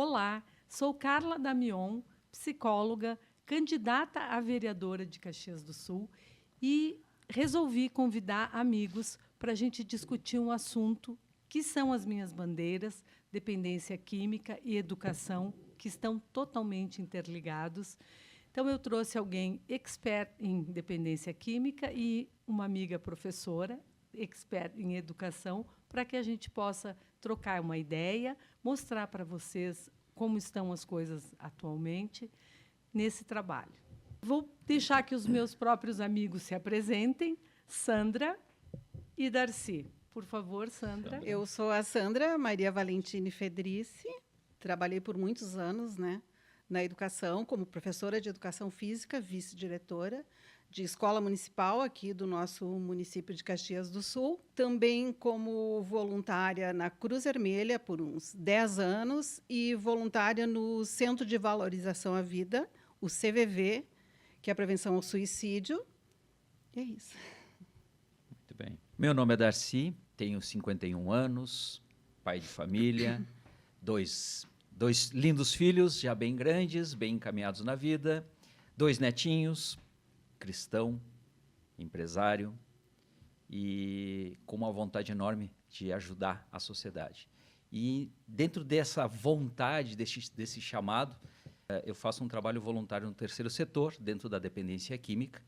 Olá, sou Carla Damion, psicóloga, candidata a vereadora de Caxias do Sul e resolvi convidar amigos para a gente discutir um assunto que são as minhas bandeiras, dependência química e educação, que estão totalmente interligados. Então, eu trouxe alguém expert em dependência química e uma amiga professora, expert em educação, para que a gente possa trocar uma ideia, mostrar para vocês como estão as coisas atualmente nesse trabalho. Vou deixar que os meus próprios amigos se apresentem, Sandra e Darcy. Por favor, Sandra. Eu sou a Sandra Maria Valentini Fedrici, trabalhei por muitos anos, né, na educação, como professora de educação física, vice-diretora de escola municipal aqui do nosso município de Caxias do Sul, também como voluntária na Cruz Vermelha por uns 10 anos e voluntária no Centro de Valorização à Vida, o CVV, que é a prevenção ao suicídio. E é isso. Muito bem. Meu nome é Darcy, tenho 51 anos, pai de família, dois lindos filhos, já bem grandes, bem encaminhados na vida, 2 netinhos, cristão, empresário e com uma vontade enorme de ajudar a sociedade. E dentro dessa vontade, desse chamado, eu faço um trabalho voluntário no terceiro setor, dentro da dependência química,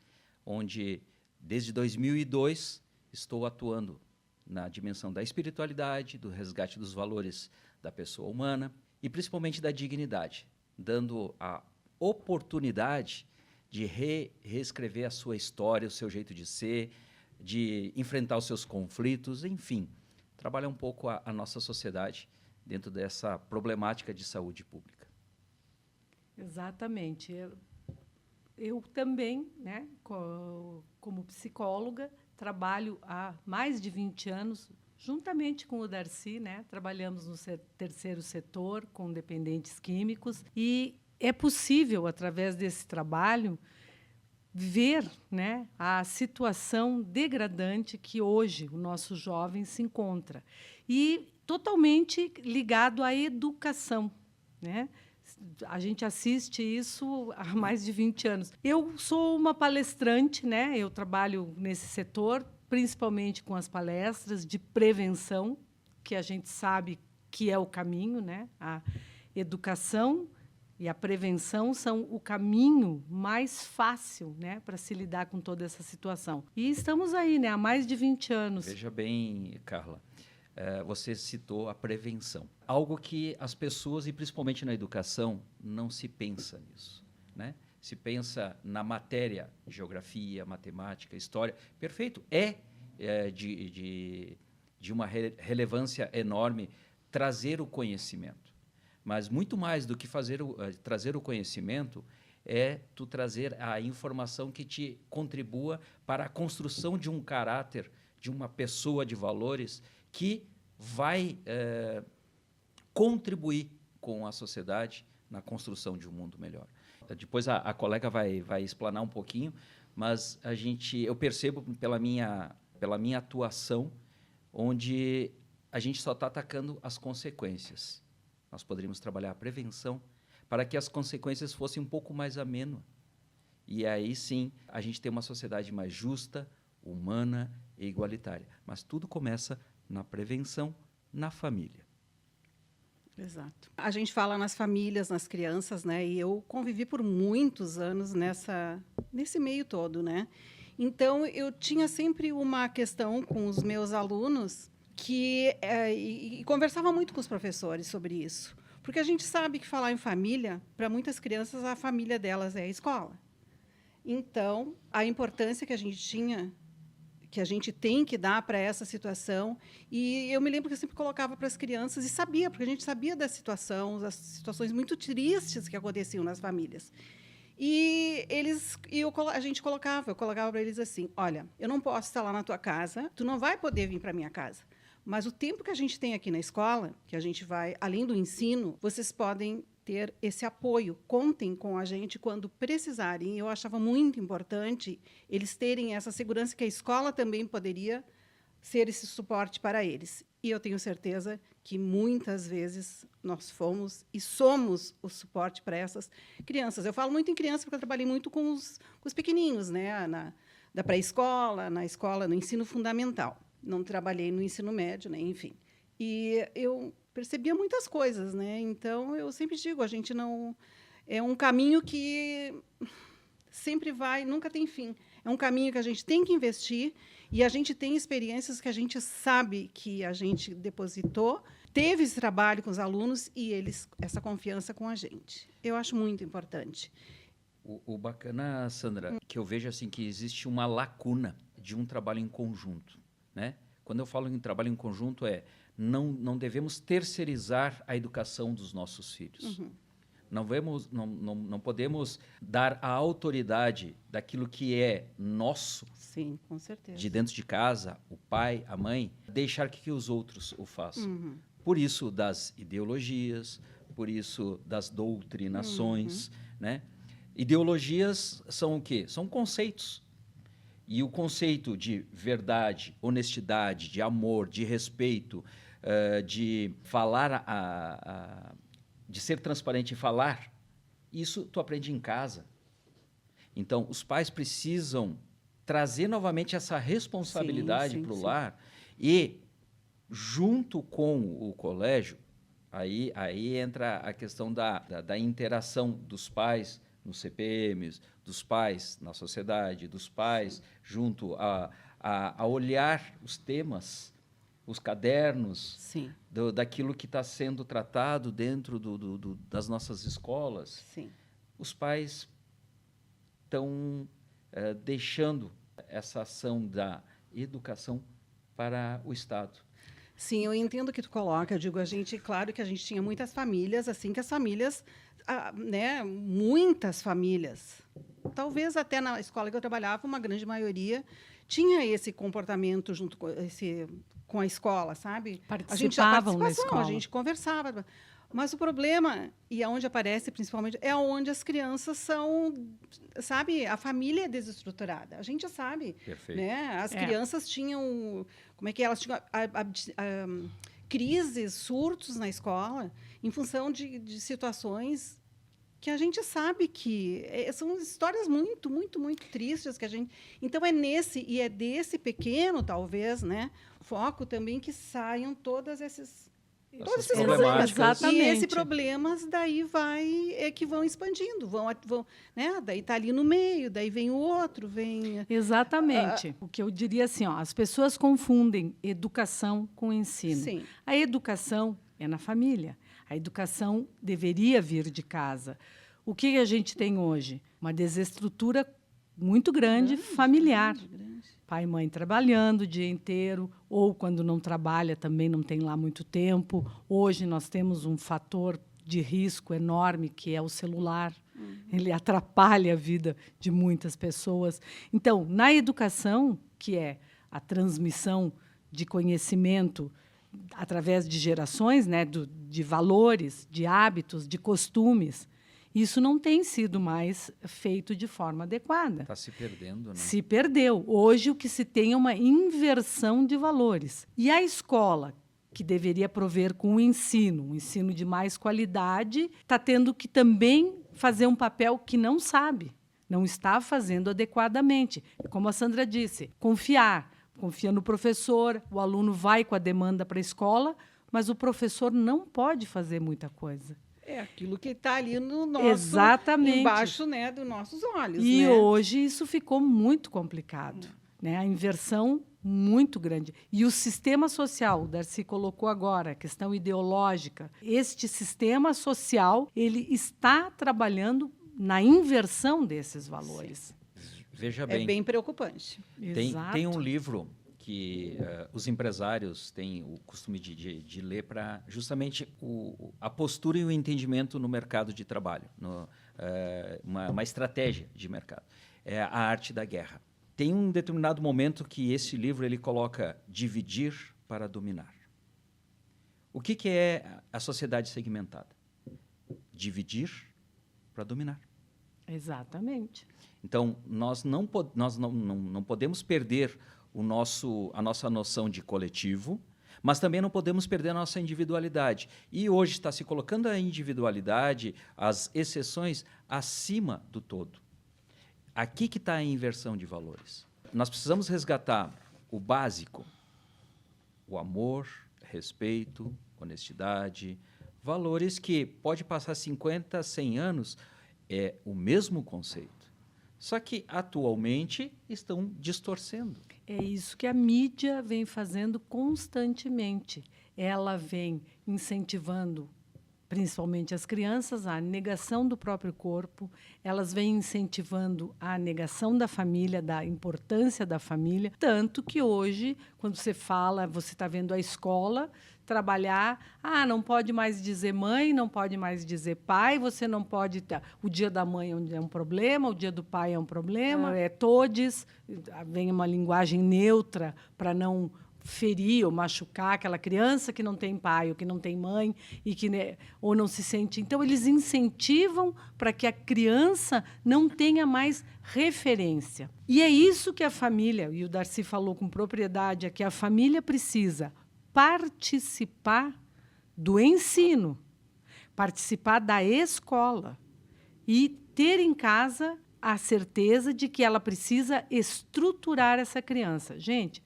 onde desde 2002 estou atuando na dimensão da espiritualidade, do resgate dos valores da pessoa humana e principalmente da dignidade, dando a oportunidade de reescrever a sua história, o seu jeito de ser, de enfrentar os seus conflitos, enfim, trabalhar um pouco a nossa sociedade dentro dessa problemática de saúde pública. Exatamente. Eu também, né, como psicóloga, trabalho há mais de 20 anos, juntamente com o Darcy, né, trabalhamos no terceiro setor com dependentes químicos e é possível, através desse trabalho, ver, né, a situação degradante que hoje o nosso jovem se encontra. E totalmente ligado à educação, né? A gente assiste isso há mais de 20 anos. Eu sou uma palestrante, né? Eu trabalho nesse setor, principalmente com as palestras de prevenção, que a gente sabe que é o caminho, né? A educação e a prevenção são o caminho mais fácil, né, para se lidar com toda essa situação. E estamos aí, né, há mais de 20 anos. Veja bem, Carla, você citou a prevenção. Algo que as pessoas, e principalmente na educação, não se pensa nisso, né? Se pensa na matéria, geografia, matemática, história. Perfeito, de uma relevância enorme trazer o conhecimento. Mas muito mais do que trazer o conhecimento é tu trazer a informação que te contribua para a construção de um caráter, de uma pessoa de valores que vai contribuir com a sociedade na construção de um mundo melhor. Depois a colega vai explanar um pouquinho, mas eu percebo pela minha atuação, onde a gente só está atacando as consequências. Nós poderíamos trabalhar a prevenção para que as consequências fossem um pouco mais amenas. E aí, sim, a gente tem uma sociedade mais justa, humana e igualitária. Mas tudo começa na prevenção, na família. Exato. A gente fala nas famílias, nas crianças, né? E eu convivi por muitos anos nesse meio todo, né? Então, eu tinha sempre uma questão com os meus alunos e conversava muito com os professores sobre isso. Porque a gente sabe que falar em família, para muitas crianças, a família delas é a escola. Então, a importância que a gente tem que dar para essa situação. E eu me lembro que eu sempre colocava para as crianças, e sabia, porque a gente sabia da situação, das situações muito tristes que aconteciam nas famílias. Eu colocava para eles assim: olha, eu não posso estar lá na tua casa, tu não vai poder vir para a minha casa. Mas o tempo que a gente tem aqui na escola, que a gente vai, além do ensino, vocês podem ter esse apoio. Contem com a gente quando precisarem. Eu achava muito importante eles terem essa segurança que a escola também poderia ser esse suporte para eles. E eu tenho certeza que muitas vezes nós fomos e somos o suporte para essas crianças. Eu falo muito em criança porque eu trabalhei muito com os pequenininhos, né? Da pré-escola, na escola, no ensino fundamental. Não trabalhei no ensino médio, né? Enfim. E eu percebia muitas coisas, né? Então, eu sempre digo, a gente não... É um caminho que sempre vai, nunca tem fim. É um caminho que a gente tem que investir e a gente tem experiências que a gente sabe que a gente depositou, teve esse trabalho com os alunos e eles essa confiança com a gente. Eu acho muito importante. O bacana, Sandra, que eu vejo assim que existe uma lacuna de um trabalho em conjunto, né? Quando eu falo em trabalho em conjunto não devemos terceirizar a educação dos nossos filhos. Uhum. Não podemos dar a autoridade daquilo que é nosso, Sim, com certeza. de dentro de casa, o pai, a mãe, deixar que os outros o façam. Uhum. Por isso das ideologias, por isso das doutrinações, né? Ideologias são o quê? São conceitos. E o conceito de verdade, honestidade, de amor, de respeito, de falar de ser transparente e falar, isso tu aprende em casa. Então, os pais precisam trazer novamente essa responsabilidade para o lar e, junto com o colégio, aí entra a questão da interação dos pais nos CPMs, dos pais na sociedade, dos pais junto a olhar os temas, os cadernos, daquilo que está sendo tratado dentro das nossas escolas. Sim. Os pais estão deixando essa ação da educação para o Estado. Sim, eu entendo o que tu coloca. Eu digo, claro que a gente tinha muitas famílias, assim que as famílias, né, muitas famílias, talvez até na escola que eu trabalhava, uma grande maioria tinha esse comportamento junto com a escola, sabe? Participavam na escola. A gente conversava. Mas o problema, e aonde aparece principalmente, é onde as crianças são, sabe, a família é desestruturada. A gente já sabe, Perfeito. né? As crianças tinham, como é que elas tinham crises, surtos na escola, em função de situações que a gente sabe que são histórias muito, muito, muito tristes que a gente. Então é desse pequeno, talvez, né, foco também que saiam todos esses problemas. Exatamente. E esses problemas daí que vão expandindo, né? Daí está ali no meio, daí vem o outro, vem. Exatamente. O que eu diria assim, ó, as pessoas confundem educação com ensino. Sim. A educação é na família. A educação deveria vir de casa. O que a gente tem hoje? Uma desestrutura muito grande familiar. Grande. Pai e mãe trabalhando o dia inteiro, ou quando não trabalha também não tem lá muito tempo. Hoje nós temos um fator de risco enorme, que é o celular. Ele atrapalha a vida de muitas pessoas. Então, na educação, que é a transmissão de conhecimento através de gerações, né, de valores, de hábitos, de costumes, isso não tem sido mais feito de forma adequada. Está se perdendo, né? Se perdeu. Hoje, o que se tem é uma inversão de valores. E a escola, que deveria prover com o ensino, um ensino de mais qualidade, está tendo que também fazer um papel que não sabe, não está fazendo adequadamente. Como a Sandra disse, confia no professor, o aluno vai com a demanda para a escola, mas o professor não pode fazer muita coisa. É aquilo que está ali no nosso, exatamente, embaixo, né, dos nossos olhos. E né? hoje isso ficou muito complicado, né? A inversão muito grande. E o sistema social, o Darcy colocou agora, a questão ideológica. Este sistema social, ele está trabalhando na inversão desses valores. Veja bem. É bem preocupante. Tem um livro que os empresários têm o costume de ler para justamente a postura e o entendimento no mercado de trabalho, uma estratégia de mercado. É a arte da guerra. Tem um determinado momento que esse livro ele coloca dividir para dominar. O que é a sociedade segmentada? Dividir para dominar. Exatamente. Então, nós não podemos perder a nossa noção de coletivo, mas também não podemos perder a nossa individualidade. E hoje está se colocando a individualidade, as exceções, acima do todo. Aqui que está a inversão de valores. Nós precisamos resgatar o básico, o amor, respeito, honestidade, valores que pode passar 50, 100 anos, é o mesmo conceito. Só que, atualmente, estão distorcendo. É isso que a mídia vem fazendo constantemente. Ela vem incentivando, principalmente as crianças, a negação do próprio corpo, elas vêm incentivando a negação da família, da importância da família, tanto que hoje, quando você fala, você está vendo a escola trabalhar, não pode mais dizer mãe, não pode mais dizer pai, você não pode... O dia da mãe é um problema, o dia do pai é um problema, é todes, vem uma linguagem neutra para não ferir ou machucar aquela criança que não tem pai ou que não tem mãe e que ou não se sente. Então, eles incentivam para que a criança não tenha mais referência. E é isso que a família, e o Darcy falou com propriedade, é que a família precisa participar do ensino, participar da escola e ter em casa a certeza de que ela precisa estruturar essa criança. Gente,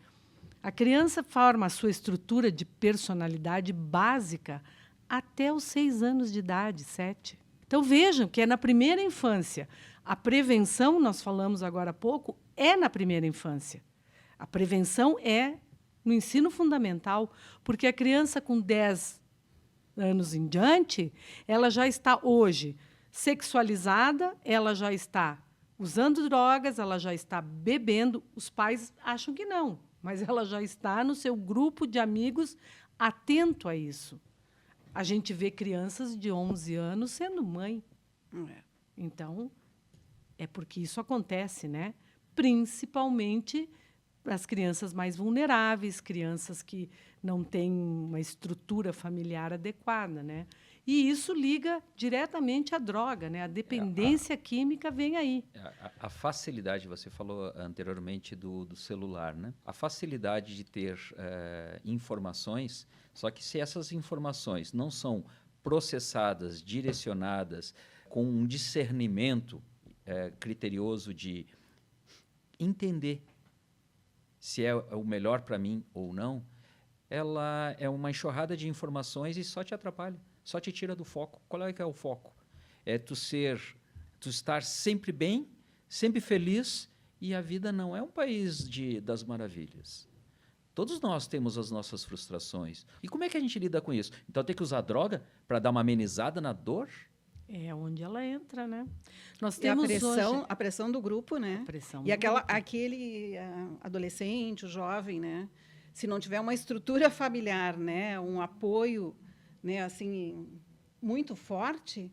a criança forma a sua estrutura de personalidade básica até os 6 anos de idade, 7. Então, vejam que é na primeira infância. A prevenção, nós falamos agora há pouco, é na primeira infância. A prevenção é no ensino fundamental, porque a criança com 10 anos em diante, ela já está hoje sexualizada, ela já está usando drogas, ela já está bebendo. Os pais acham que não, mas ela já está no seu grupo de amigos atento a isso. A gente vê crianças de 11 anos sendo mãe. Então, é porque isso acontece, né? Principalmente para as crianças mais vulneráveis, crianças que não têm uma estrutura familiar adequada, né? E isso liga diretamente à droga, né? A dependência química vem aí. A facilidade, você falou anteriormente do celular, né? A facilidade de ter informações, só que se essas informações não são processadas, direcionadas, com um discernimento criterioso de entender se é o melhor para mim ou não, ela é uma enxurrada de informações e só te atrapalha, só te tira do foco. Qual é que é o foco? É tu estar sempre bem, sempre feliz, e a vida não é um país das maravilhas. Todos nós temos as nossas frustrações. E como é que a gente lida com isso? Então tem que usar droga para dar uma amenizada na dor? É onde ela entra, né? Nós E temos a pressão do grupo, né? A pressão e do grupo. aquele adolescente, o jovem, né? Se não tiver uma estrutura familiar, né, um apoio, né, assim, muito forte,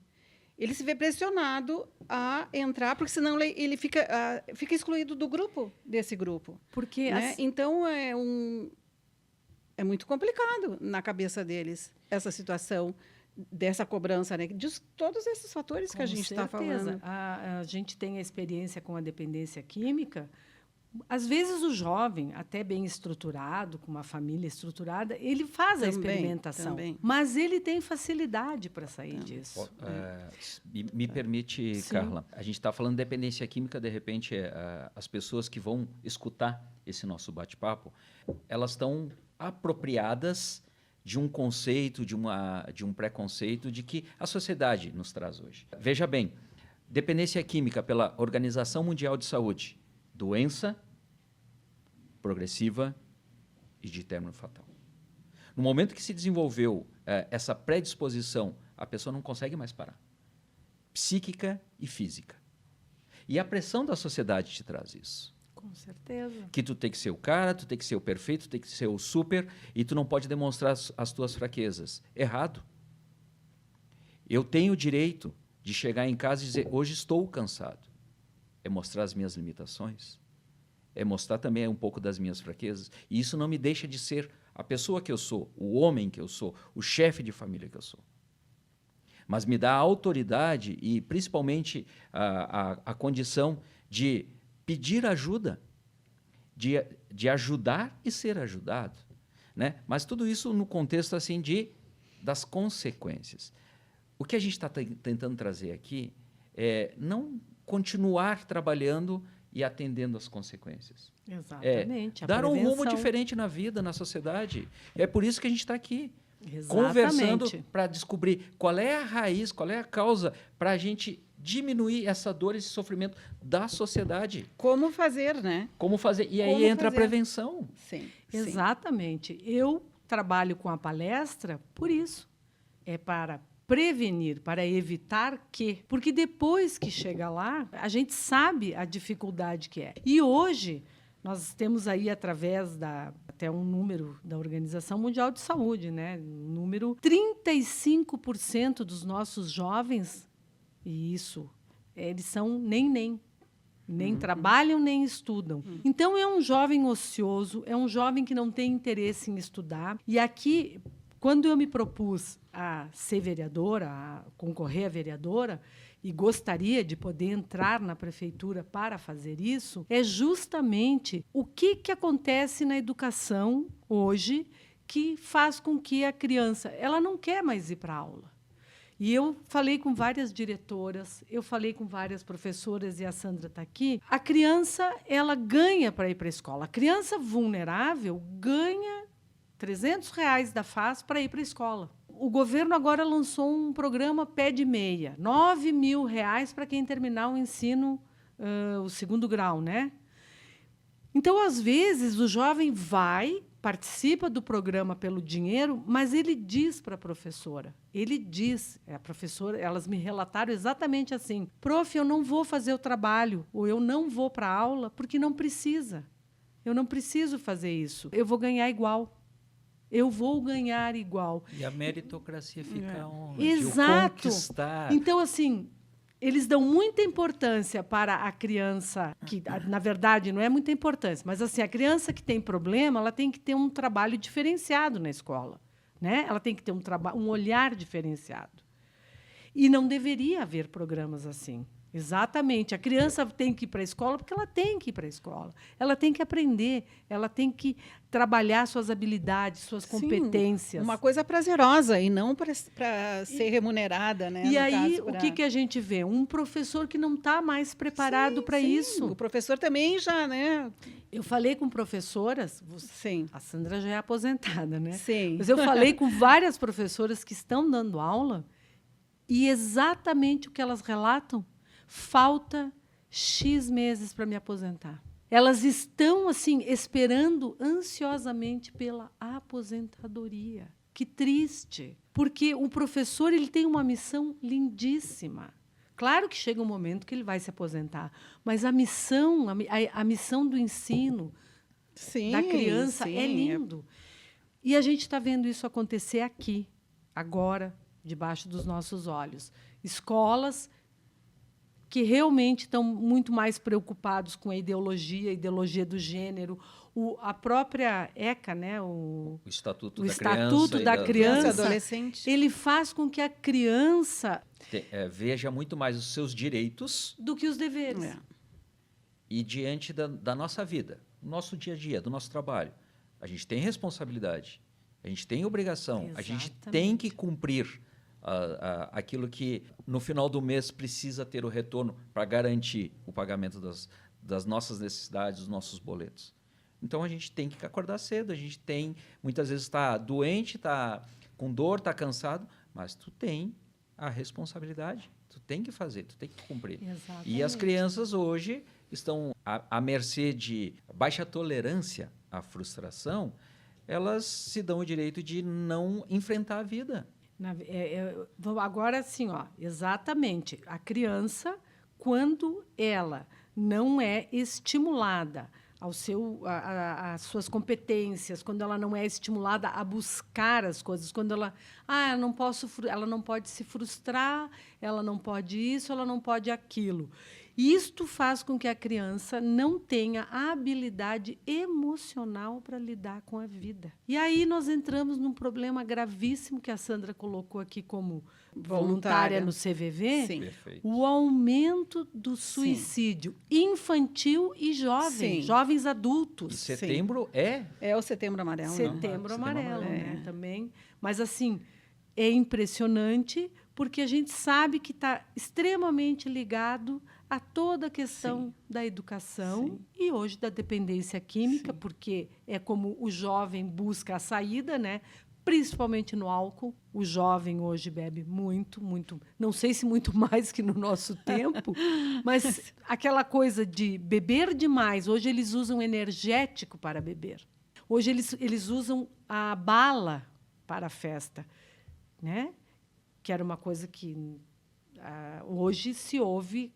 ele se vê pressionado a entrar, porque senão ele fica excluído do grupo, desse grupo. Porque né? Então é muito complicado na cabeça deles essa situação dessa cobrança, né? De todos esses fatores que a gente está falando. A gente tem a experiência com a dependência química. Às vezes o jovem, até bem estruturado, com uma família estruturada, ele faz a experimentação, mas ele tem facilidade para sair disso. Me permite, Sim. Carla, a gente está falando de dependência química, de repente as pessoas que vão escutar esse nosso bate-papo, elas estão apropriadas de um conceito, de um preconceito de que a sociedade nos traz hoje. Veja bem, dependência química pela Organização Mundial de Saúde, doença progressiva e de término fatal. No momento que se desenvolveu essa predisposição, a pessoa não consegue mais parar. Psíquica e física. E a pressão da sociedade te traz isso. Com certeza. Que tu tem que ser o cara, tu tem que ser o perfeito, tu tem que ser o super, e tu não pode demonstrar as tuas fraquezas. Errado. Eu tenho o direito de chegar em casa e dizer, hoje estou cansado. É mostrar as minhas limitações. É mostrar também um pouco das minhas fraquezas. E isso não me deixa de ser a pessoa que eu sou, o homem que eu sou, o chefe de família que eu sou. Mas me dá a autoridade e, principalmente, a condição de pedir ajuda, de ajudar e ser ajudado. né? Mas tudo isso no contexto assim das consequências. O que a gente está tentando trazer aqui é não continuar trabalhando e atendendo às consequências. Exatamente. A Dar um rumo prevenção. diferente na vida, na sociedade. É por isso que a gente está aqui, Exatamente. conversando para descobrir qual é a raiz, qual é a causa, para a gente diminuir essa dor, esse sofrimento da sociedade. Como fazer, né? Como fazer? E aí Como entra fazer? a prevenção. Sim. Exatamente. Eu trabalho com a palestra por isso. É para prevenir, para evitar que. Porque depois que chega lá, a gente sabe a dificuldade que é. E hoje, nós temos aí, através até um número da Organização Mundial de Saúde, né? Número 35% dos nossos jovens, e isso, eles são nem. Nem trabalham, nem estudam. Então, é um jovem ocioso, é um jovem que não tem interesse em estudar. E aqui, quando eu me propus a ser vereadora, a concorrer a vereadora, e gostaria de poder entrar na prefeitura para fazer isso, é justamente o que acontece na educação hoje que faz com que a criança ela não quer mais ir para a aula. E eu falei com várias diretoras, eu falei com várias professoras, e a Sandra está aqui. A criança, ela ganha para ir para a escola. A criança vulnerável ganha R$ 300 da FAS para ir para a escola. O governo agora lançou um programa Pé de Meia, R$ 9.000 para quem terminar o ensino, o 2º grau, né? Então, às vezes, o jovem participa do programa pelo dinheiro, mas ele diz para a professora, a professora, elas me relataram exatamente assim: prof, eu não vou fazer o trabalho, ou eu não vou para a aula porque não precisa. Eu não preciso fazer isso. Eu vou ganhar igual. Eu vou ganhar igual. E a meritocracia fica onde? Exato. O conquistar. Então, assim, eles dão muita importância para a criança, que, na verdade, não é muita importância, mas assim, a criança que tem problema, ela tem que ter um trabalho diferenciado na escola, né? Ela tem que ter um olhar diferenciado. E não deveria haver programas assim. Exatamente. A criança tem que ir para a escola porque ela tem que ir para a escola. Ela tem que aprender, ela tem que trabalhar suas habilidades, suas competências. Uma coisa prazerosa e não para ser remunerada, né? E aí, o que a gente vê? Um professor que não está mais preparado para isso. O professor também já, né? Eu falei com professoras, Sim. a Sandra já é aposentada, né? Sim. Mas eu falei com várias professoras que estão dando aula e exatamente o que elas relatam: falta X meses para me aposentar. Elas estão assim esperando ansiosamente pela aposentadoria. Que triste, porque o professor ele tem uma missão lindíssima. Claro que chega um momento que ele vai se aposentar, mas a missão do ensino da criança é lindo. E a gente está vendo isso acontecer aqui, agora, debaixo dos nossos olhos. Escolas que realmente estão muito mais preocupados com a ideologia do gênero, a própria ECA, né, o Estatuto da Criança e Adolescente, ele faz com que a criança veja muito mais os seus direitos do que os deveres. E diante da nossa vida, do nosso dia a dia, do nosso trabalho, a gente tem responsabilidade, a gente tem obrigação, Exatamente. a gente tem que cumprir aquilo que no final do mês precisa ter o retorno para garantir o pagamento das nossas necessidades, dos nossos boletos. Então, a gente tem que acordar cedo, a gente tem, muitas vezes está doente, está com dor, está cansado, mas tu tem a responsabilidade, tu tem que fazer, tu tem que cumprir. Exatamente. E as crianças hoje estão à mercê de baixa tolerância à frustração, elas se dão o direito de não enfrentar a vida. Agora, sim, exatamente. A criança, quando ela não é estimulada às suas competências, quando ela não é estimulada a buscar as coisas, quando ela não pode se frustrar, ela não pode isso, ela não pode aquilo. Isto faz com que a criança não tenha a habilidade emocional para lidar com a vida. E aí nós entramos num problema gravíssimo que a Sandra colocou aqui como voluntária no CVV, Sim. Perfeito. o aumento do suicídio infantil e jovem, Sim. jovens E adultos. setembro é É o Setembro Amarelo. né? Setembro Setembro Amarelo, Amarelo. né? Também. Mas, assim, é impressionante porque a gente sabe que está extremamente ligado a toda a questão da educação Sim. e hoje da dependência química, porque é como o jovem busca a saída, né? Principalmente no álcool. O jovem hoje bebe muito, muito, não sei se muito mais que no nosso tempo, mas aquela coisa de beber demais. Hoje eles usam energético para beber. Hoje eles usam a bala para a festa, né? Que era uma coisa que hoje se ouve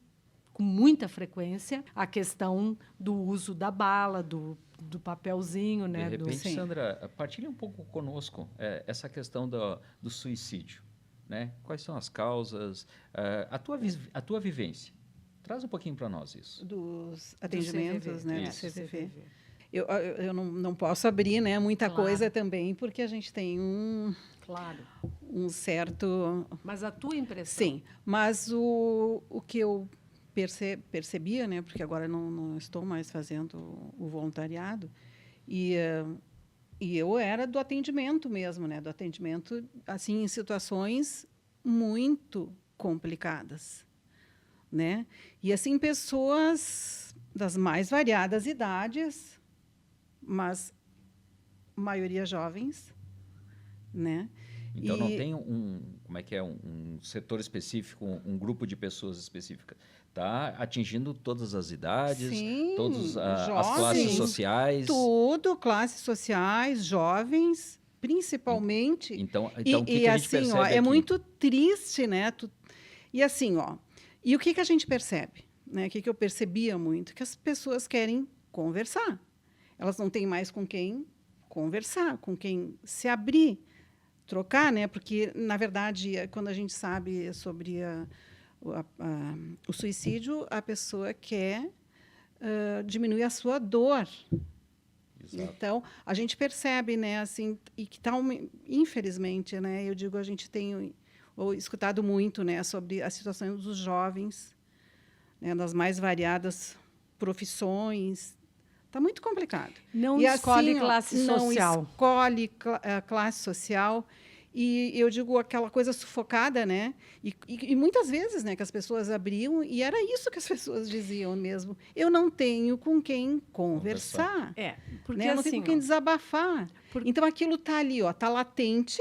com muita frequência a questão do uso da bala, do papelzinho, De né? repente, Sim. Sandra, partilha um pouco conosco essa questão do suicídio, né? Quais são as causas, a tua vivência. Traz um pouquinho para nós isso. Dos do atendimentos, CVV, né, do Isso. CVV. Eu não posso abrir, né, muita Claro. coisa também, porque a gente tem Claro. um certo... Mas a tua impressão? Sim, mas o que eu percebia, né, porque agora não estou mais fazendo o voluntariado, e eu era do atendimento mesmo, né, do atendimento assim em situações muito complicadas, né? E assim pessoas das mais variadas idades, mas maioria jovens, né? Então, não tem um setor específico, um grupo de pessoas específicas. Está atingindo todas as idades, Sim, todas as jovens, classes sociais. Tudo, classes sociais, jovens, principalmente. Então, o E que a gente assim, percebe ó, é aqui? muito triste, né? E assim, ó, e o que a gente percebe, né? O que eu percebia muito, que as pessoas querem conversar. Elas não têm mais com quem conversar, com quem se abrir, trocar, né? Porque na verdade, quando a gente sabe sobre o suicídio, a pessoa quer diminuir a sua dor. Exato. Então, a gente percebe, né, assim, e que tá infelizmente, né, eu digo, a gente tem escutado muito, né, sobre a situação dos jovens, né, das mais variadas profissões. Está muito complicado. Não E escolhe assim, ó, classe não social. escolhe classe social. E eu digo aquela coisa sufocada, né? E muitas vezes, né, que as pessoas abriam e era isso que as pessoas diziam mesmo. Eu não tenho com quem conversar, É, porque né? Eu não tenho assim, com quem ó, desabafar. Então aquilo está ali, ó, está latente.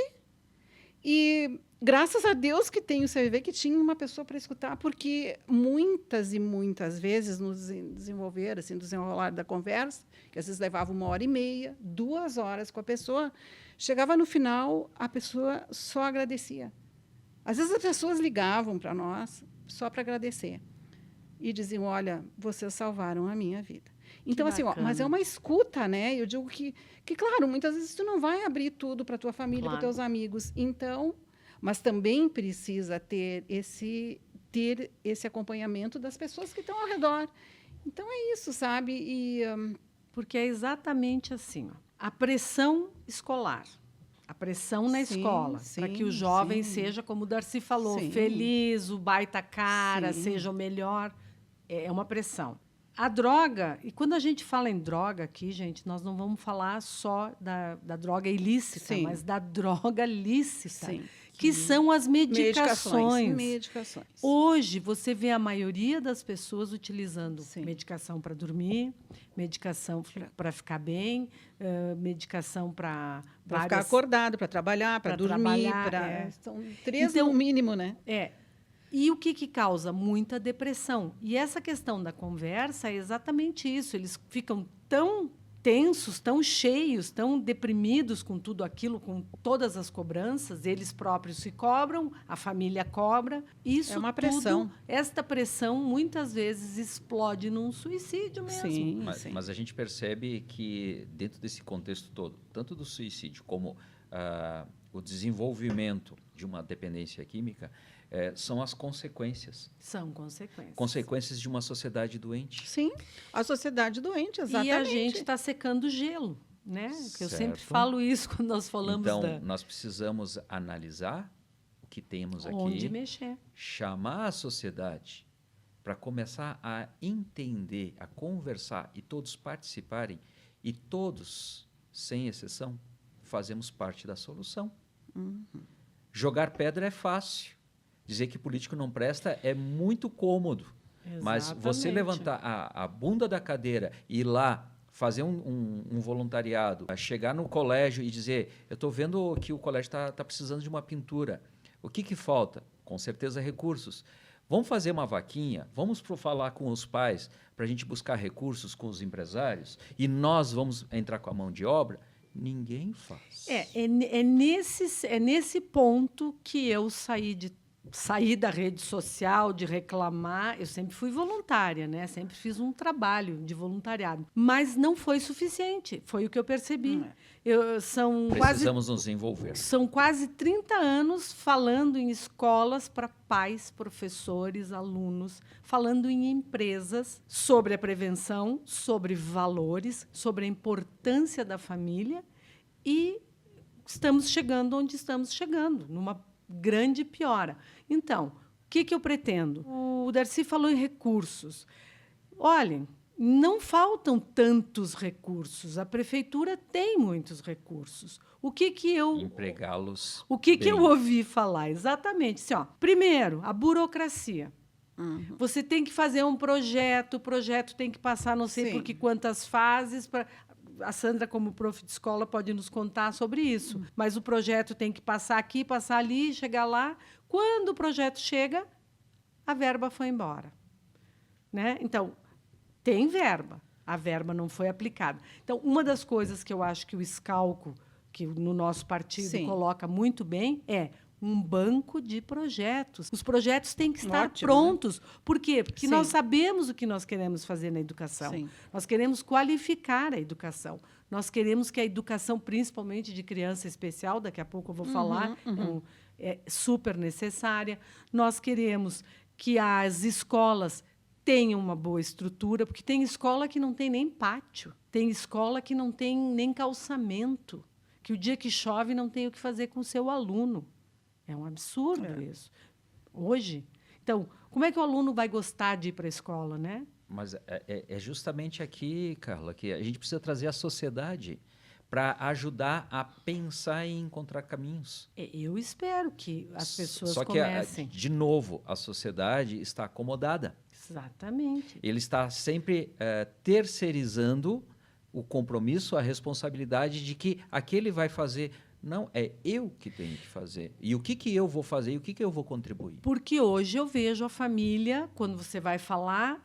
E graças a Deus que tem o CVV, que tinha uma pessoa para escutar, porque muitas e muitas vezes nos desenvolver, assim, desenrolar da conversa, que às vezes levava 1h30, 2 horas com a pessoa, chegava no final, a pessoa só agradecia. Às vezes as pessoas ligavam para nós só para agradecer e diziam: olha, vocês salvaram a minha vida. Então, assim, ó, mas é uma escuta, né? Eu digo que, claro, muitas vezes tu não vai abrir tudo para tua família, Claro. para teus amigos. Então, mas também precisa ter esse acompanhamento das pessoas que estão ao redor. Então, é isso, sabe? E porque é exatamente assim, ó, a pressão escolar, a pressão na Sim, escola, sim, para que o jovem sim. seja, como o Darcy falou, Sim. feliz, o baita cara, Sim. seja o melhor, é uma pressão. A droga, e quando a gente fala em droga aqui, gente, nós não vamos falar só da droga ilícita, Sim. mas da droga lícita, Sim. que são as medicações. Medicações. Hoje, você vê a maioria das pessoas utilizando Sim. medicação para dormir, medicação para ficar bem, medicação para Para ficar acordado, para trabalhar, para Pra dormir. trabalhar, São 3 Então, no mínimo, né? E o que causa? Muita depressão. E essa questão da conversa é exatamente isso. Eles ficam tão tensos, tão cheios, tão deprimidos com tudo aquilo, com todas as cobranças. Eles próprios se cobram, a família cobra. Isso É uma pressão. Esta pressão, muitas vezes, explode num suicídio mesmo. Sim, Mas a gente percebe que, dentro desse contexto todo, tanto do suicídio como o desenvolvimento de uma dependência química, são as consequências. São consequências. Consequências de uma sociedade doente. Sim, a sociedade doente, exatamente. E a gente está secando gelo, né? Que eu sempre Certo. falo isso quando nós falamos Então, nós precisamos analisar o que temos aqui, Onde mexer. chamar a sociedade para começar a entender, a conversar e todos participarem, e todos, sem exceção, fazemos parte da solução. Jogar pedra é fácil. Dizer que político não presta é muito cômodo. Mas você Exatamente. levantar a bunda da cadeira e ir lá fazer um voluntariado, chegar no colégio e dizer, eu estou vendo que o colégio está precisando de uma pintura. O que falta? Com certeza recursos. Vamos fazer uma vaquinha, vamos falar com os pais para a gente buscar recursos com os empresários e nós vamos entrar com a mão de obra? Ninguém faz. É nesse ponto que eu saí da rede social, de reclamar. Eu sempre fui voluntária, né? Sempre fiz um trabalho de voluntariado. Mas não foi suficiente. Foi o que eu percebi. Precisamos nos envolver. São quase 30 anos falando em escolas para pais, professores, alunos, falando em empresas sobre a prevenção, sobre valores, sobre a importância da família, e estamos chegando onde estamos chegando, numa grande piora. Então, o que eu pretendo? O Darcy falou em recursos. Olhem, não faltam tantos recursos. A prefeitura tem muitos recursos. O que eu empregá-los. O que eu ouvi falar? Exatamente. Assim, primeiro, a burocracia. Você tem que fazer um projeto, o projeto tem que passar não sei por que quantas fases. A Sandra, como prof de escola, pode nos contar sobre isso. Mas o projeto tem que passar aqui, passar ali, chegar lá. Quando o projeto chega, a verba foi embora. Né? Então, tem verba. A verba não foi aplicada. Então, uma das coisas que eu acho que o Scalco, que no nosso partido coloca muito bem, é um banco de projetos. Os projetos têm que estar prontos. Né? Por quê? Porque nós sabemos o que nós queremos fazer na educação. Nós queremos qualificar a educação. Nós queremos que a educação, principalmente de criança especial, daqui a pouco eu vou falar, é super necessária. Nós queremos que as escolas tenham uma boa estrutura, porque tem escola que não tem nem pátio, tem escola que não tem nem calçamento, que o dia que chove não tem o que fazer com o seu aluno. É um absurdo isso. Hoje. Então, como é que o aluno vai gostar de ir para a escola, né? Mas é justamente aqui, Carla, que a gente precisa trazer a sociedade para ajudar a pensar e encontrar caminhos. Eu espero que as pessoas comecem. Só que, de novo, a sociedade está acomodada. Exatamente. Ele está sempre terceirizando o compromisso, a responsabilidade de que aquele vai fazer. Não, é eu que tenho que fazer. E o que eu vou fazer e o que eu vou contribuir? Porque hoje eu vejo a família, quando você vai falar,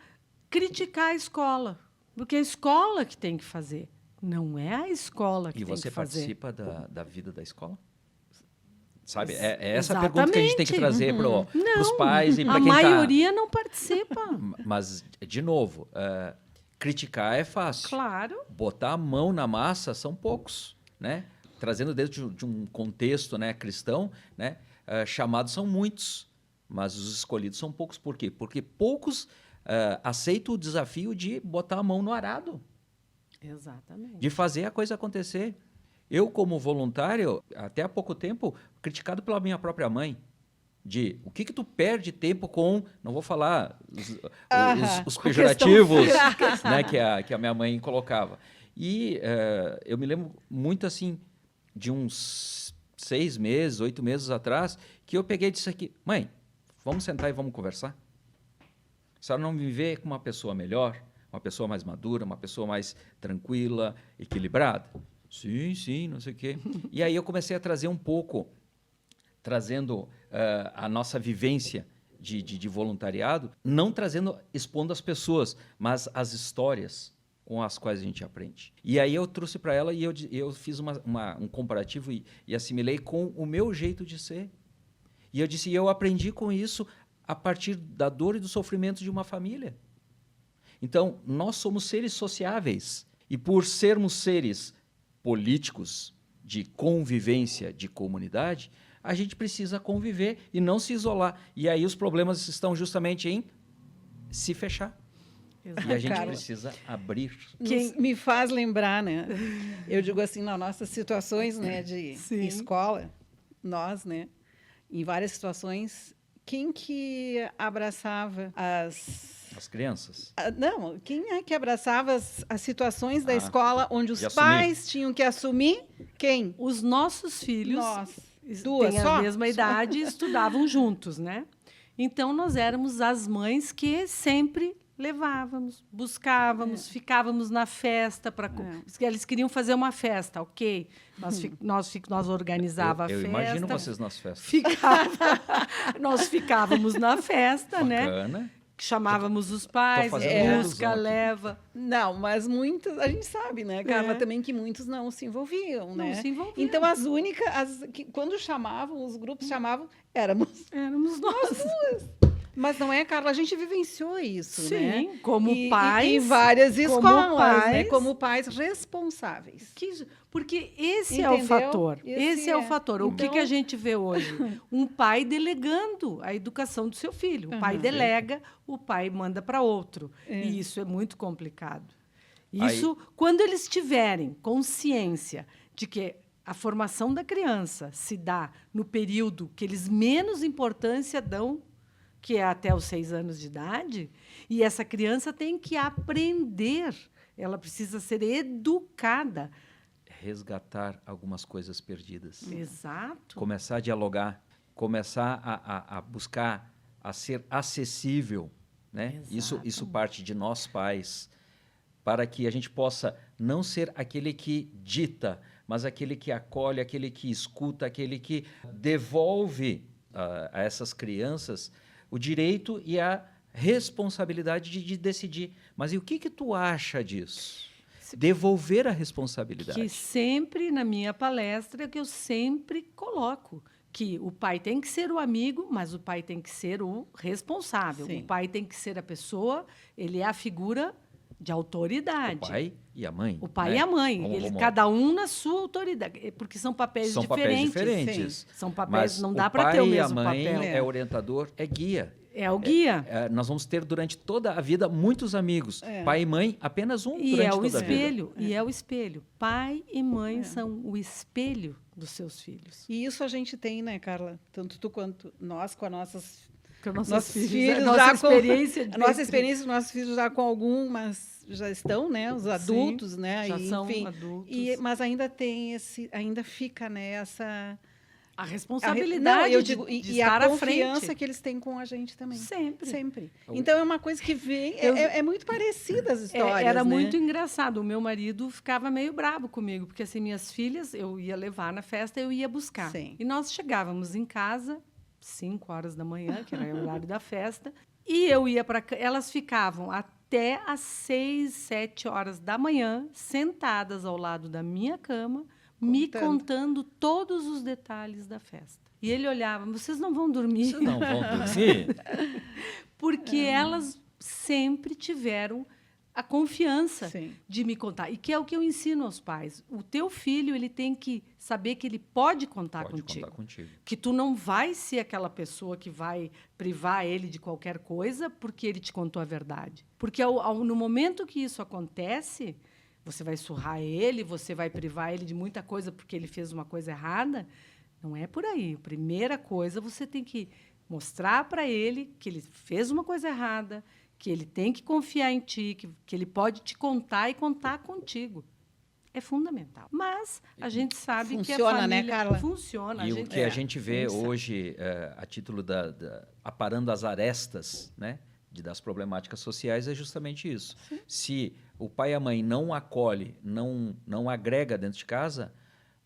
criticar a escola. Porque é a escola que tem que fazer. Não é a escola que tem que fazer. E você participa da vida da escola? Sabe, é essa pergunta que a gente tem que trazer para os pais e para quem está... A maioria não participa. Mas, de novo, criticar é fácil. Claro. Botar a mão na massa são poucos, né? Trazendo dentro de um contexto, né, cristão, né, chamados são muitos, mas os escolhidos são poucos. Por quê? Porque poucos aceitam o desafio de botar a mão no arado. Exatamente. De fazer a coisa acontecer. Eu, como voluntário, até há pouco tempo, criticado pela minha própria mãe, de o que tu perde tempo com, não vou falar os pejorativos, né, que a minha mãe colocava. E eu me lembro muito assim, de uns 6 meses, 8 meses atrás, que eu peguei e disse aqui, mãe, vamos sentar e vamos conversar? A senhora não me vê como uma pessoa melhor, uma pessoa mais madura, uma pessoa mais tranquila, equilibrada? Sim, não sei o quê. E aí eu comecei a trazer um pouco, trazendo a nossa vivência de voluntariado, não expondo as pessoas, mas as histórias com as quais a gente aprende. E aí eu trouxe para ela e eu fiz um comparativo e assimilei com o meu jeito de ser. E eu disse, eu aprendi com isso a partir da dor e do sofrimento de uma família. Então, nós somos seres sociáveis. E por sermos seres políticos, de convivência, de comunidade, a gente precisa conviver e não se isolar. E aí os problemas estão justamente em se fechar. Exato. E a gente precisa abrir. Me faz lembrar, né? Eu digo assim, nas nossas situações, né, de escola, nós, né? em várias situações, quem que abraçava As crianças. Não, quem é que abraçava as situações da Ah, escola onde os de assumir. pais tinham que assumir? Quem? Os nossos filhos Nós. têm Duas a só? mesma idade e estudavam juntos, né? Então, nós éramos as mães que sempre levávamos, buscávamos, ficávamos na festa para eles queriam fazer uma festa, ok? Nós organizava Eu a festa. imagino vocês nas festas. Nós ficávamos na festa, né? Bacana. Chamávamos os pais, fazendo busca, alusão aqui. leva. Não, mas muitos, a gente sabe, né, Carla, também que muitos não se envolviam, né? Não se envolviam. Então, as únicas, quando chamavam, os grupos chamavam, éramos nós. Mas não é, Carla? A gente vivenciou isso, né? Sim, como pais. Em várias escolas, né? pais. Como pais responsáveis. Porque esse Entendeu? é o fator. Esse é o é. fator. O que Então- a gente vê hoje? Um pai delegando a educação do seu filho. O pai delega, o pai manda para outro. E isso é muito complicado. Isso, quando eles tiverem consciência de que a formação da criança se dá no período que eles menos importância dão, que é até os 6 anos de idade, e essa criança tem que aprender, ela precisa ser educada. Resgatar algumas coisas perdidas. Exato. Começar a dialogar, começar a buscar a ser acessível, né? Isso parte de nós pais, para que a gente possa não ser aquele que dita, mas aquele que acolhe, aquele que escuta, aquele que devolve a essas crianças o direito e a responsabilidade de decidir. Mas e o que tu acha disso? Devolver a responsabilidade. Que sempre, na minha palestra, que eu sempre coloco que o pai tem que ser o amigo, mas o pai tem que ser o responsável. Sim. O pai tem que ser a pessoa, ele é a figura de autoridade. O pai e a mãe. O pai né? e a mãe, cada um na sua autoridade, porque são papéis São diferentes. papéis diferentes. Sim. São papéis, Mas não dá para ter o mesmo pai e a mãe papel. é orientador, é guia. É o guia. Nós vamos ter durante toda a vida muitos amigos. Pai e mãe, apenas um E durante é o toda a vida. espelho, e é o espelho. Pai e mãe são o espelho dos seus filhos. E isso a gente tem, né, Carla? Tanto tu quanto nós, com as nossas Com nossos nossos filhos, filhos, a nossa já experiência. a nossa experiência, nossos filhos já com alguns já estão, né, os adultos, né, já e, são enfim, adultos. mas ainda tem ainda fica, né, essa A não, responsabilidade eu digo, de e estar a à confiança frente. que eles têm com a gente também. Sempre. Sempre. Então é uma coisa que vem, é muito parecida as histórias, Era né? muito engraçado. O meu marido ficava meio bravo comigo, porque assim, minhas filhas, eu ia levar na festa, eu ia buscar. Sim. E nós chegávamos em casa, 5 horas da manhã, que era o horário da festa, e eu ia para... Elas ficavam até às 6, 7 horas da manhã, sentadas ao lado da minha cama, me contando todos os detalhes da festa. E ele olhava, vocês não vão dormir. Vocês não vão dormir? Porque elas sempre tiveram a confiança Sim. de me contar. E que é o que eu ensino aos pais. O teu filho, ele tem que saber que ele pode contar Pode contigo. contar contigo. Que tu não vai ser aquela pessoa que vai privar ele de qualquer coisa porque ele te contou a verdade. Porque no momento que isso acontece, você vai surrar ele, você vai privar ele de muita coisa porque ele fez uma coisa errada. Não é por aí. A primeira coisa, você tem que mostrar para ele que ele fez uma coisa errada, que ele tem que confiar em ti, que ele pode te contar e contar contigo. É fundamental. Mas a gente sabe que a Funciona, família... né, Carla? Funciona. E o que a gente vê sabe. hoje, a título aparando as arestas, né, das problemáticas sociais, é justamente isso. Se o pai e a mãe não acolhe, não agrega dentro de casa,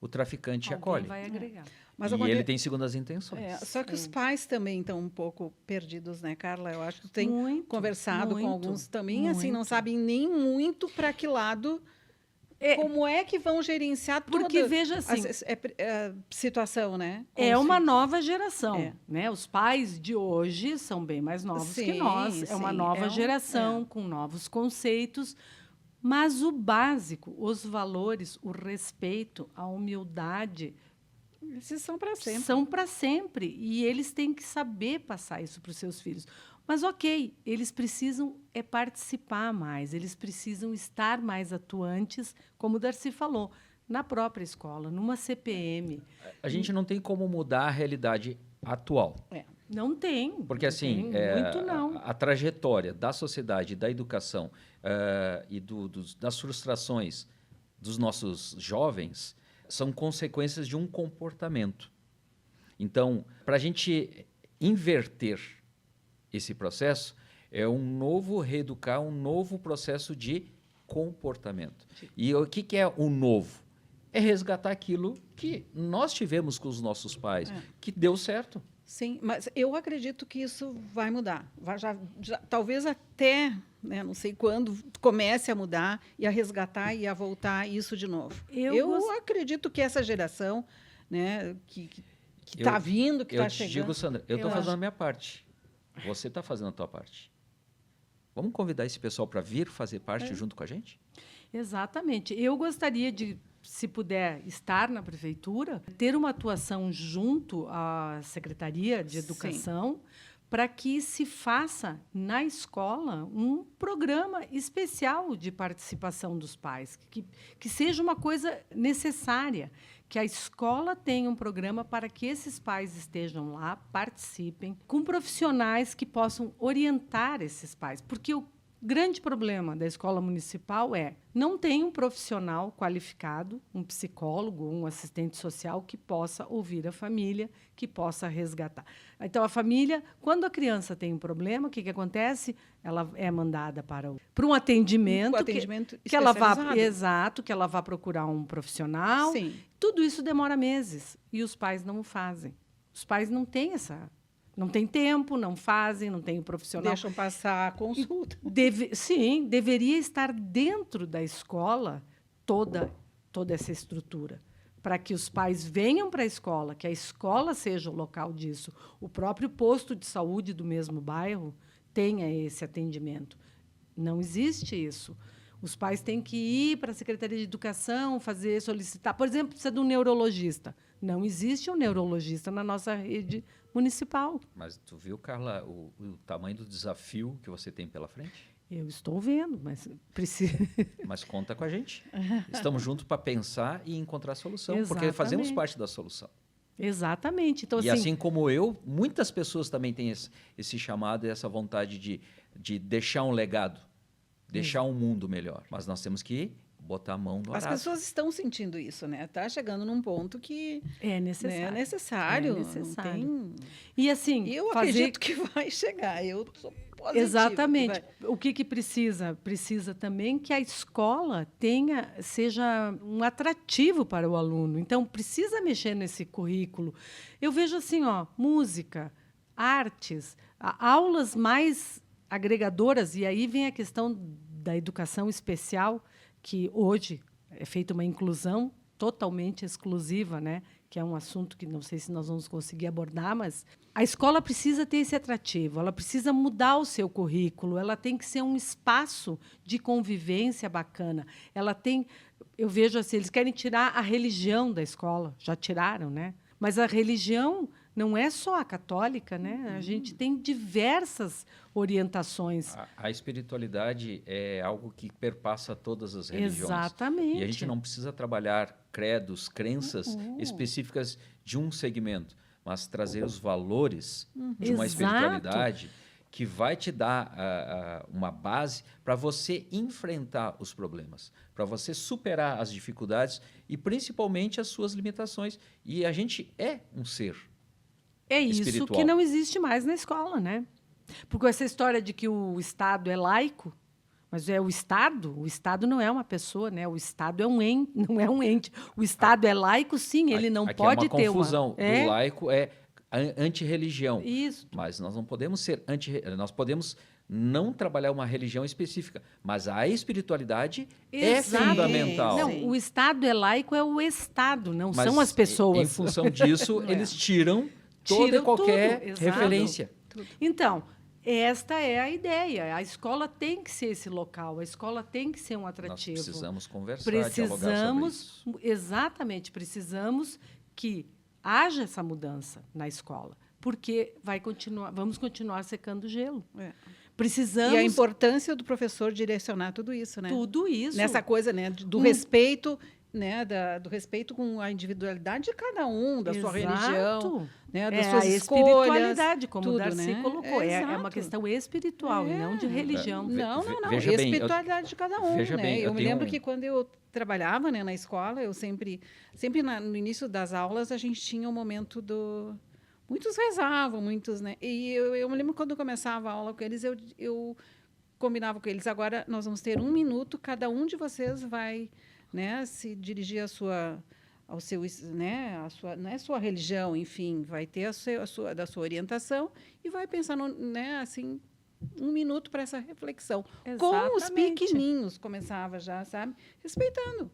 o traficante Alguém acolhe. vai agregar. Mas E ele tem segundas intenções. só que os pais também estão um pouco perdidos, né, Carla? Eu acho que tu tem Muito, conversado com muito, alguns também, assim, não muito. sabem nem muito para que lado, como é que vão gerenciar toda Porque, veja assim, a situação, né? é uma Conflito. nova geração. É. Né? Os pais de hoje são bem mais novos que Sim, nós. É uma sim, nova geração, com novos conceitos. Mas o básico, os valores, o respeito, a humildade, Esses são para sempre. são para sempre. E eles têm que saber passar isso para os seus filhos. Mas, ok, eles precisam participar mais, eles precisam estar mais atuantes, como o Darcy falou, na própria escola, numa CPM. A gente não tem como mudar a realidade atual. Não tem. Porque, não assim, tem, muito não. a trajetória da sociedade, da educação e das frustrações dos nossos jovens são consequências de um comportamento. Então, para a gente inverter esse processo, é um novo reeducar, um novo processo de comportamento. E o que é o novo? É resgatar aquilo que nós tivemos com os nossos pais, que deu certo. Sim, mas eu acredito que isso vai mudar. Talvez até, né, não sei quando, comece a mudar e a resgatar e a voltar isso de novo. Eu acredito que essa geração, né, que está vindo, que está chegando... Eu digo, Sandra, eu estou fazendo a minha parte. Você está fazendo a tua parte. Vamos convidar esse pessoal para vir fazer parte junto com a gente? Exatamente. Eu gostaria de, se puder, estar na prefeitura, ter uma atuação junto à Secretaria de Educação, para que se faça na escola um programa especial de participação dos pais, que seja uma coisa necessária, que a escola tenha um programa para que esses pais estejam lá, participem, com profissionais que possam orientar esses pais, porque o grande problema da escola municipal não tem um profissional qualificado, um psicólogo, um assistente social que possa ouvir a família, que possa resgatar. Então, a família, quando a criança tem um problema, o que acontece? Ela é mandada para um atendimento, que ela vá procurar um profissional. Sim. Tudo isso demora meses e os pais não o fazem. Os pais não têm não tem tempo, não fazem, não tem o profissional. Deixam passar a consulta. Sim, deveria estar dentro da escola toda essa estrutura, para que os pais venham para a escola, que a escola seja o local disso. O próprio posto de saúde do mesmo bairro tenha esse atendimento. Não existe isso. Os pais têm que ir para a Secretaria de Educação, solicitar. Por exemplo, precisa de um neurologista. Não existe um neurologista na nossa rede municipal. Mas tu viu, Carla, o tamanho do desafio que você tem pela frente? Eu estou vendo, mas precisa. Mas conta com a gente. Estamos juntos para pensar e encontrar solução, Exatamente. porque fazemos parte da solução. Exatamente. Então, e assim como eu, muitas pessoas também têm esse chamado e essa vontade de deixar um legado, deixar um mundo melhor. Mas nós temos que botar a mão no arado. As pessoas estão sentindo isso, né? Está chegando num ponto que é necessário. Né? É necessário. É necessário. Não tem... E assim, eu acredito que vai chegar. Eu sou positiva. Exatamente. O que precisa? Precisa também que a escola seja um atrativo para o aluno. Então, precisa mexer nesse currículo. Eu vejo assim, música, artes, aulas mais agregadoras, e aí vem a questão da educação especial, que hoje é feita uma inclusão totalmente exclusiva, né? Que é um assunto que não sei se nós vamos conseguir abordar, mas a escola precisa ter esse atrativo, ela precisa mudar o seu currículo, ela tem que ser um espaço de convivência bacana. Eu vejo assim, eles querem tirar a religião da escola, já tiraram, né? Mas a religião não é só a católica, né? A gente tem diversas orientações. A espiritualidade é algo que perpassa todas as religiões. Exatamente. E a gente não precisa trabalhar credos, crenças específicas de um segmento, mas trazer os valores de uma espiritualidade que vai te dar uma base para você enfrentar os problemas, para você superar as dificuldades e, principalmente, as suas limitações. E a gente é um ser isso que não existe mais na escola, né? Porque essa história de que o Estado é laico, mas o Estado não é uma pessoa, né? O Estado é um ente, não é um ente. O Estado é laico, sim, ele não pode ter uma... confusão. O laico é anti-religião. Isso. Mas nós não podemos ser nós podemos não trabalhar uma religião específica, mas a espiritualidade é fundamental. Não, o Estado é laico, é o Estado, não são as pessoas. Em função disso, eles tiram toda e qualquer referência. Então, esta é a ideia. A escola tem que ser esse local, a escola tem que ser um atrativo. Nós precisamos conversar, dialogar sobre isso. Exatamente, precisamos que haja essa mudança na escola, porque vamos continuar secando gelo. Precisamos... E a importância do professor direcionar tudo isso, né? Tudo isso. Nessa coisa, né, do respeito né, do respeito com a individualidade de cada um, da sua Exato. religião, né, das É suas a escolhas, espiritualidade, como tudo, o Darcy né? colocou. É uma exato. questão espiritual e não de religião. Não, Veja bem, espiritualidade de cada um, veja né? bem, eu eu me tenho lembro que quando eu trabalhava, né, na escola, eu sempre no início das aulas, a gente tinha um momento muitos rezavam, muitos, né? E eu me lembro quando eu começava a aula com eles, eu combinava com eles, agora nós vamos ter 1 minuto, cada um de vocês vai, né, se dirigir ao seu, né, não é sua religião, enfim, vai ter da sua orientação e vai pensar, né, assim, 1 minuto para essa reflexão. Com os Exatamente. pequenininhos, começava já, sabe? Respeitando,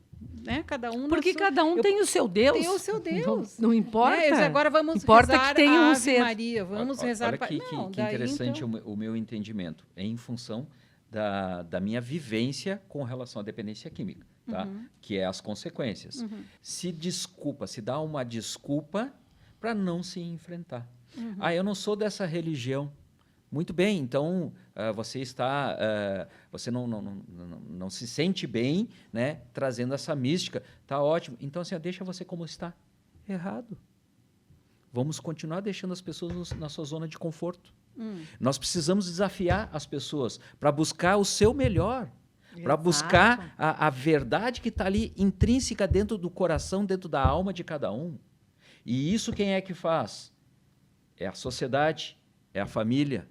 né? Cada um Porque cada um tem o seu Deus. Tem o seu Deus. Não importa. Né? Agora vamos Importa rezar que tenha a um Ave ser. Maria, vamos rezar... Olha que daí, interessante então... o meu entendimento. É em função da minha vivência com relação à dependência química, tá? Que é as consequências. Se dá uma desculpa para não se enfrentar. Eu não sou dessa religião. Muito bem, então você não se sente bem, né, trazendo essa mística. Tá ótimo. Então, assim, deixa você como está. Errado. Vamos continuar deixando as pessoas na sua zona de conforto. Nós precisamos desafiar as pessoas para buscar o seu melhor, para buscar a verdade que está ali intrínseca dentro do coração, dentro da alma de cada um. E isso quem é que faz? É a sociedade, é a família,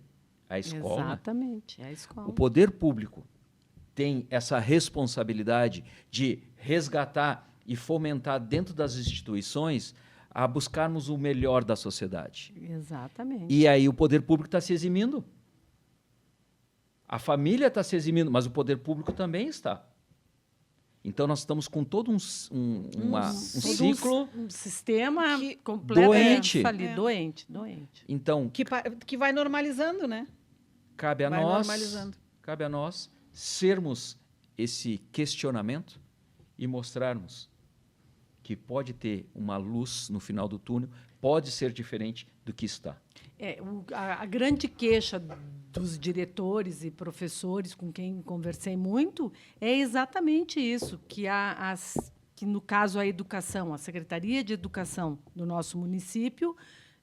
a escola. Exatamente, é a escola. O poder público tem essa responsabilidade de resgatar e fomentar dentro das instituições a buscarmos o melhor da sociedade. Exatamente. E aí o poder público está se eximindo. A família está se eximindo, mas o poder público também está. Então, nós estamos com todo um ciclo... Um sistema que completamente doente. falido. Doente. Então, Que vai normalizando, né? cabe Vai normalizando. a nós sermos esse questionamento e mostrarmos que pode ter uma luz no final do túnel, pode ser diferente do que está. A grande queixa dos diretores e professores com quem conversei muito é exatamente isso, que no caso a educação, a Secretaria de Educação do nosso município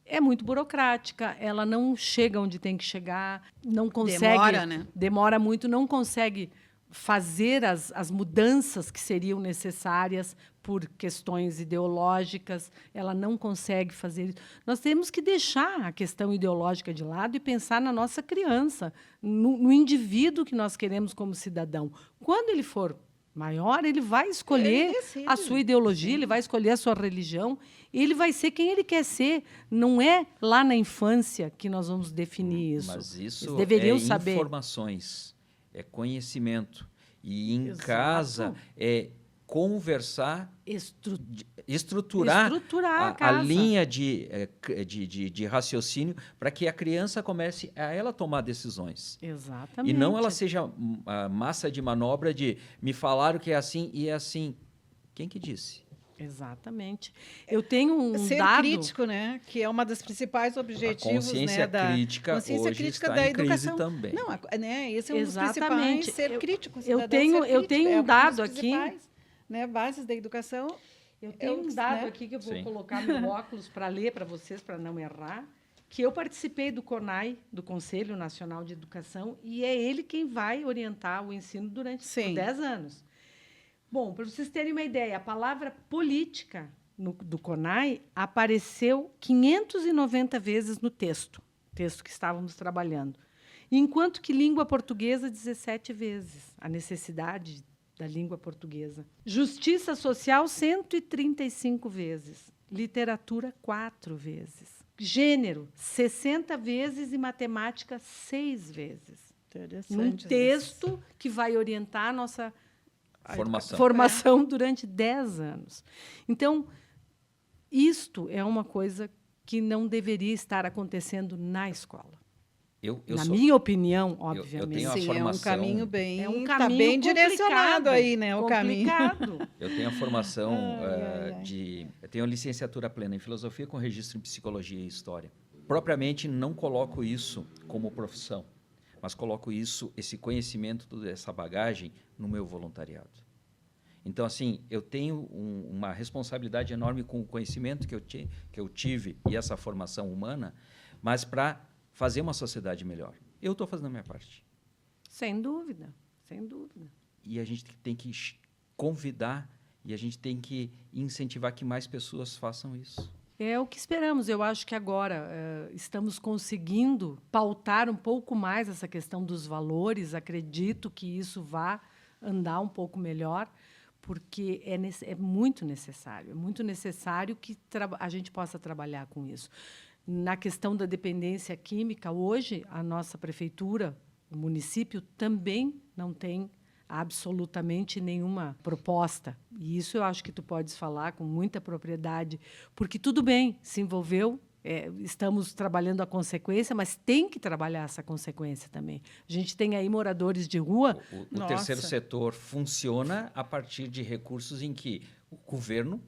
é muito burocrática, ela não chega onde tem que chegar, não consegue... Demora, né? Demora muito, não consegue fazer as mudanças que seriam necessárias por questões ideológicas, ela não consegue fazer isso. Nós temos que deixar a questão ideológica de lado e pensar na nossa criança, no indivíduo que nós queremos como cidadão. Quando ele for maior, ele vai escolher a sua ideologia, ele vai escolher a sua religião, e ele vai ser quem ele quer ser. Não é lá na infância que nós vamos definir isso. Mas isso eles deveriam é saber. informações, é conhecimento. E em Exato. casa é conversar, estruturar a a casa. linha de raciocínio para que a criança comece a ela tomar decisões. Exatamente. E não ela seja a massa de manobra de me falaram que é assim e é assim. Quem que disse? Exatamente. Eu tenho um Ser dado... crítico, né? Que é uma das principais objetivos, A consciência né, crítica consciência hoje crítica está da em crise educação também. Não, né? Esse é um dos Exatamente. principais, ser crítico. eu cidadão, tenho- ser eu crítico, tenho um uma das dado aqui. principais, né, bases da educação. Eu tenho um dado né? aqui que eu vou Sim. colocar meu óculos para ler para vocês, para não errar, que eu participei do CONAI, do Conselho Nacional de Educação, e é ele quem vai orientar o ensino durante Sim. 10 anos. Bom, para vocês terem uma ideia, a palavra política do CONAI apareceu 590 vezes no texto que estávamos trabalhando, enquanto que língua portuguesa 17 vezes, a necessidade da língua portuguesa. Justiça social 135 vezes, literatura 4 vezes, gênero 60 vezes e matemática 6 vezes. Interessante. Num texto que vai orientar a nossa Formação. durante 10 anos. Então, isto é uma coisa que não deveria estar acontecendo na escola. Eu Na sou- minha opinião, eu obviamente. tenho a Sim, é um formação- caminho bem... É um tá caminho bem complicado, direcionado aí, né? O caminho. complicado. Eu tenho a formação Ai, ai. Eu tenho a licenciatura plena em filosofia com registro em psicologia e história. Propriamente não coloco isso como profissão, mas coloco esse conhecimento, essa bagagem no meu voluntariado. Então, assim, eu tenho uma responsabilidade enorme com o conhecimento que eu tive e essa formação humana, mas para fazer uma sociedade melhor. Eu estou fazendo a minha parte. Sem dúvida, sem dúvida. E a gente tem que convidar e a gente tem que incentivar que mais pessoas façam isso. É o que esperamos. Eu acho que agora estamos conseguindo pautar um pouco mais essa questão dos valores. Acredito que isso vá andar um pouco melhor, porque é muito necessário. É muito necessário que a gente possa trabalhar com isso. Na questão da dependência química, hoje, a nossa prefeitura, o município, também não tem absolutamente nenhuma proposta. E isso eu acho que tu podes falar com muita propriedade, porque tudo bem, se envolveu, estamos trabalhando a consequência, mas tem que trabalhar essa consequência também. A gente tem aí moradores de rua. O terceiro setor funciona a partir de recursos em que o governo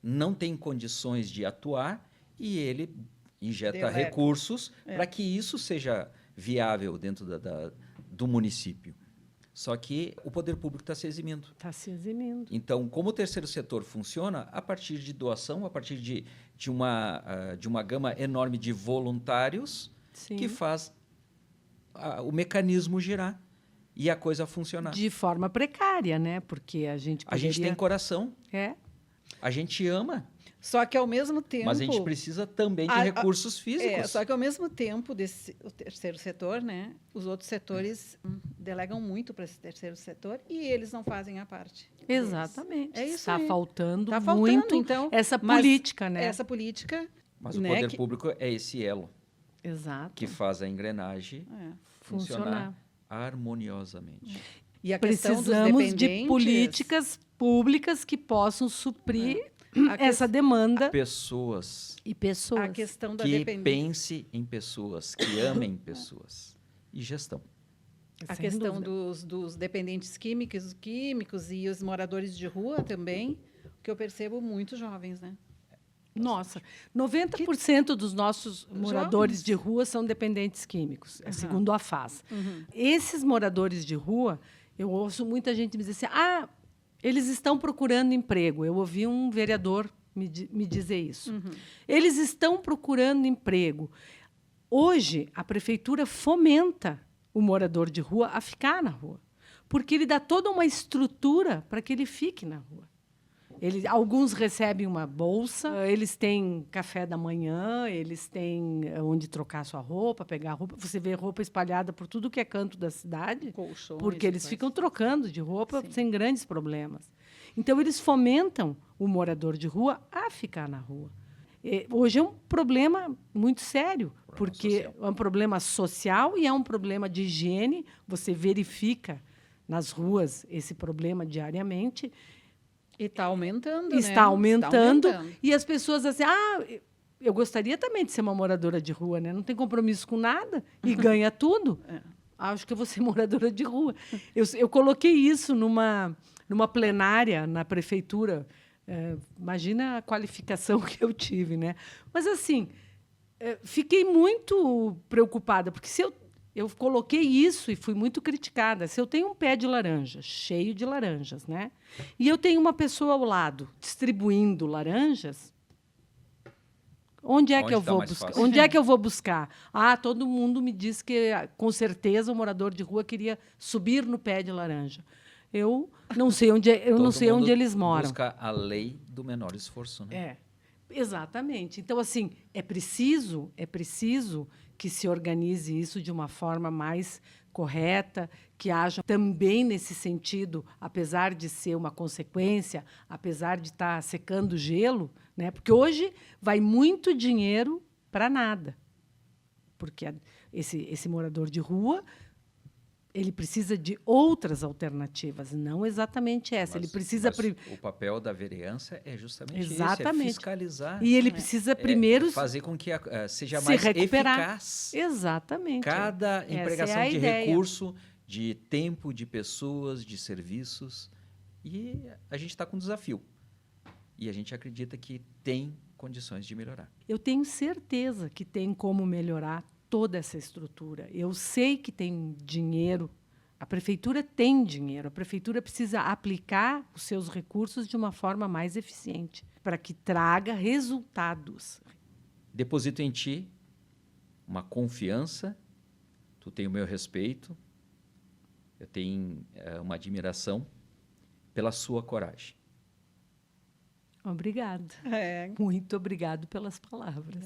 não tem condições de atuar e ele injeta recursos para que isso seja viável dentro do município. Só que o poder público está se eximindo. Está se eximindo. Então, como o terceiro setor funciona? A partir de doação, a partir de uma gama enorme de voluntários. Sim. Que faz o mecanismo girar e a coisa funcionar. De forma precária, né? Porque a gente poderia... A gente tem coração. A gente ama. Só que, ao mesmo tempo... Mas a gente precisa também de recursos físicos. Só que, ao mesmo tempo, o terceiro setor, né, os outros setores delegam muito para esse terceiro setor e eles não fazem a parte. Exatamente. É isso. Está faltando tá muito então, essa política, né? Essa política... Mas o poder público é esse elo. Exato. Que faz a engrenagem funcionar harmoniosamente. E a questão precisamos de políticas públicas que possam suprir essa demanda. Pessoas. E pessoas. A questão da que pense em pessoas, que amem pessoas. E gestão. A questão dos dependentes químicos e os moradores de rua também, que eu percebo muitos jovens, né? Nossa, 90% dos nossos moradores de rua são dependentes químicos, segundo a FAS. Esses moradores de rua, eu ouço muita gente me dizer assim, eles estão procurando emprego. Eu ouvi um vereador me dizer isso. Eles estão procurando emprego. Hoje, a prefeitura fomenta o morador de rua a ficar na rua, porque ele dá toda uma estrutura para que ele fique na rua. Alguns recebem uma bolsa, eles têm café da manhã, eles têm onde trocar sua roupa, pegar roupa. Você vê roupa espalhada por tudo que é canto da cidade, colchões, porque eles ficam trocando de roupa sem grandes problemas. Então, eles fomentam o morador de rua a ficar na rua. Hoje é um problema muito sério, porque é um problema social e é um problema de higiene. Você verifica nas ruas esse problema diariamente. E está aumentando, Está aumentando. E as pessoas assim, eu gostaria também de ser uma moradora de rua, né? Não tem compromisso com nada e ganha tudo. Acho que eu vou ser moradora de rua. Eu coloquei isso numa plenária na prefeitura. Imagina a qualificação que eu tive, né? Mas, assim, fiquei muito preocupada, porque se eu coloquei isso e fui muito criticada. Se eu tenho um pé de laranja, cheio de laranjas, né? E eu tenho uma pessoa ao lado distribuindo laranjas, onde é que eu vou buscar? Onde é que eu vou buscar? Todo mundo me diz que, com certeza, o morador de rua queria subir no pé de laranja. Eu não sei onde, eles moram. Busca a lei do menor esforço, né? Exatamente. Então, assim, é preciso que se organize isso de uma forma mais correta, que haja também nesse sentido, apesar de ser uma consequência, apesar de estar secando o gelo, né? Porque hoje vai muito dinheiro para nada. Porque esse morador de rua, ele precisa de outras alternativas, não exatamente essa. Ele precisa... o papel da vereança é justamente exatamente esse, é fiscalizar. E ele precisa primeiro... fazer com que seja mais eficaz. Exatamente. Cada empregação de recurso, de tempo, de pessoas, de serviços. E a gente está com um desafio. E a gente acredita que tem condições de melhorar. Eu tenho certeza que tem como melhorar toda essa estrutura. Eu sei que tem dinheiro A prefeitura tem dinheiro, a prefeitura precisa aplicar os seus recursos de uma forma mais eficiente, para que traga resultados. Deposito em ti uma confiança, tu tem o meu respeito, eu tenho uma admiração pela sua coragem. Obrigada. É, Muito obrigado pelas palavras.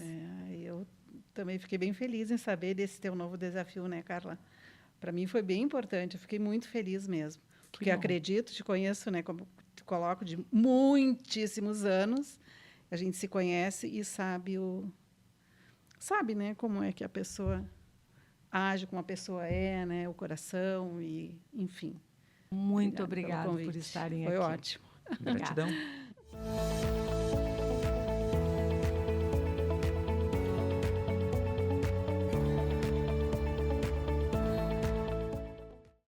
eu também fiquei bem feliz em saber desse teu novo desafio, né, Carla? Para mim foi bem importante, eu fiquei muito feliz mesmo. Porque bom. acredito, te conheço, né, como te coloco, de muitíssimos anos. A gente se conhece e sabe né, como é que a pessoa age, como a pessoa é, né, o coração e, enfim. Muito Obrigada pelo obrigada por convite. estarem Foi aqui. ótimo. Gratidão.